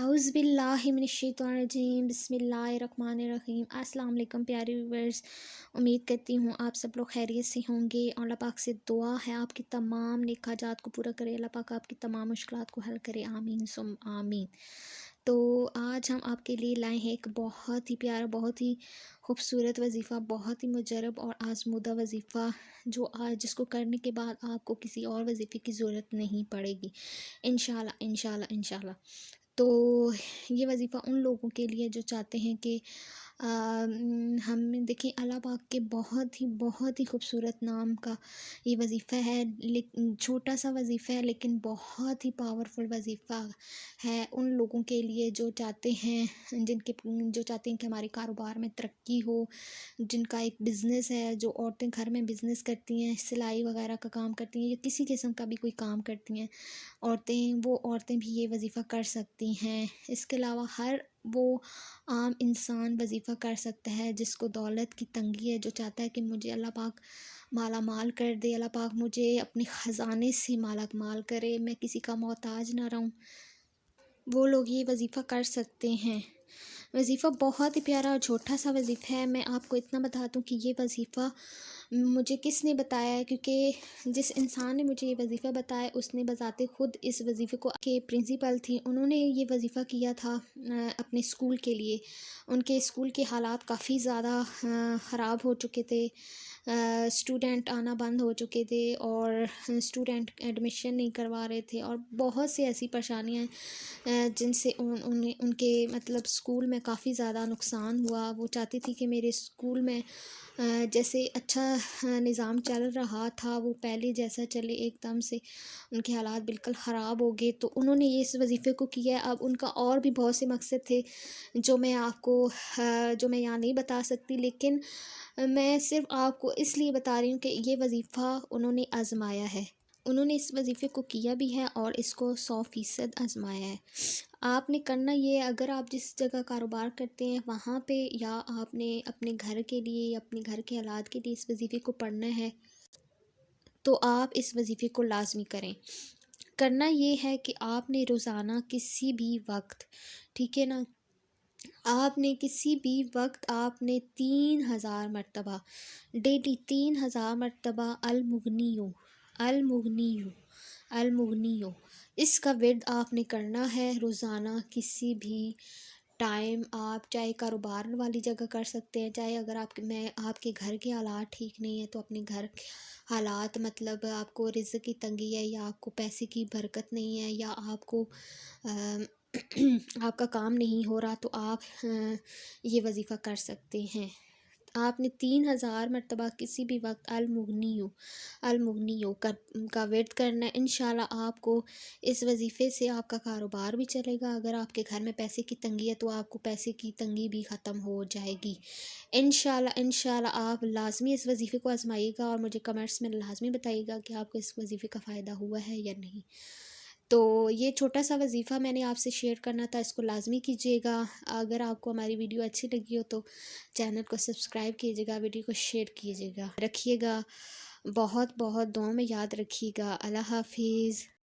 औज़ बिल्लाहि मिनश्शैतानिर्रजीम बिस्मिल्लाहिर्रहमानिर्रहीम। अस्सलाम वालेकुम प्यारे व्यूअर्स, उम्मीद करती हूँ आप सब लोग खैरियत से होंगे। और अल्लाह पाक से दुआ है आपकी तमाम नेक हाजात को पूरा करे, अल्लाह पाक आपकी तमाम मुश्किलात को हल करे, आमीन सुम आमीन। तो आज हम आपके लिए लाए हैं एक बहुत ही प्यारा, बहुत ही खूबसूरत वजीफ़ा, बहुत ही मुजरब और आज़मूदा वजीफ़ा, जो आज जिसको करने के बाद आपको किसी और वजीफ़े की ज़रूरत नहीं पड़ेगी इंशाल्लाह इंशाल्लाह इंशाल्लाह। तो ये वजीफ़ा उन लोगों के लिए जो चाहते हैं कि हम देखिए अल्लाह पाक के बहुत ही खूबसूरत नाम का ये वजीफ़ा है। छोटा सा वजीफ़ा है लेकिन बहुत ही पावरफुल वजीफ़ा है उन लोगों के लिए जो चाहते हैं, जो चाहते हैं कि हमारे कारोबार में तरक्की हो, जिनका एक बिज़नेस है, जो औरतें घर में बिज़नेस करती हैं, सिलाई वगैरह का काम करती हैं या किसी किस्म का भी कोई काम करती हैं वो औरतें भी ये वजीफ़ा कर सकती हैं। इसके अलावा हर वो आम इंसान वजीफ़ा कर सकता है जिसको दौलत की तंगी है, जो चाहता है कि मुझे अल्लाह पाक माला माल कर दे, अल्लाह पाक मुझे अपने ख़जाने से माला माल करे, मैं किसी का मोहताज ना रहूं, वो लोग ये वजीफ़ा कर सकते हैं। वजीफ़ा बहुत ही प्यारा और छोटा सा वजीफ़ा है। मैं आपको इतना बता दूं कि ये वजीफ़ा मुझे किसने बताया है, क्योंकि जिस इंसान ने मुझे ये वजीफ़ा बताया उसने बजाते ख़ुद इस वजीफ़े को के प्रिंसिपल थी, उन्होंने ये वजीफ़ा किया था अपने स्कूल के लिए। उनके स्कूल के हालात काफ़ी ज़्यादा ख़राब हो चुके थे, स्टूडेंट आना बंद हो चुके थे और स्टूडेंट एडमिशन नहीं करवा रहे थे और बहुत सी ऐसी परेशानियाँ जिनसे उनके मतलब स्कूल में काफ़ी ज़्यादा नुकसान हुआ। वो चाहती थी कि मेरे स्कूल में जैसे अच्छा निज़ाम चल रहा था वो पहले जैसा चले, एकदम से उनके हालात बिल्कुल ख़राब हो गए। तो उन्होंने ये इस वजीफ़े को किया है। अब उनका और भी बहुत से मकसद थे जो मैं आपको जो मैं यहाँ नहीं बता सकती, लेकिन मैं सिर्फ़ आपको इसलिए बता रही हूँ कि ये वजीफ़ा उन्होंने आज़माया है, उन्होंने इस वजीफ़े को किया भी है और इसको 100% आज़माया है। आपने करना ये है, अगर आप जिस जगह कारोबार करते हैं वहाँ पे या आपने अपने घर के लिए या अपने घर के हालात के लिए इस वजीफ़े को पढ़ना है तो आप इस वजीफ़े को लाज़मी करें। करना ये है कि आपने रोज़ाना किसी भी वक्त, ठीक है ना, आपने किसी भी वक्त आपने 3000 मरतबा डेली 3000 मरतबा अलमुगनियो अलमुगनियो इसका विर्द आपने करना है रोज़ाना। किसी भी टाइम आप चाहे कारोबार वाली जगह कर सकते हैं, चाहे अगर आपके घर के हालात ठीक नहीं है तो अपने घर के हालात, मतलब आपको रिज़्क़ की तंगी है या आपको पैसे की बरकत नहीं है या आपको आपका काम नहीं हो रहा, तो आप ये वजीफ़ा कर सकते हैं। आपने 3000 मरतबा किसी भी वक्त अलमुगनियो का विर्द करना है। इंशाल्लाह आपको इस वजीफ़े से आपका कारोबार भी चलेगा। अगर आपके घर में पैसे की तंगी है तो आपको पैसे की तंगी भी ख़त्म हो जाएगी इंशाल्लाह इंशाल्लाह। आप लाज़मी इस वजीफ़े को आज़माइएगा और मुझे कमेंट्स में लाज़मी बताइएगा कि आपको इस वजीफ़े का फ़ायदा हुआ है या नहीं। तो ये छोटा सा वजीफ़ा मैंने आपसे शेयर करना था, इसको लाज़मी कीजिएगा। अगर आपको हमारी वीडियो अच्छी लगी हो तो चैनल को सब्सक्राइब कीजिएगा, वीडियो को शेयर कीजिएगा, रखिएगा बहुत बहुत दुआ में याद रखिएगा। अल्लाह हाफिज़।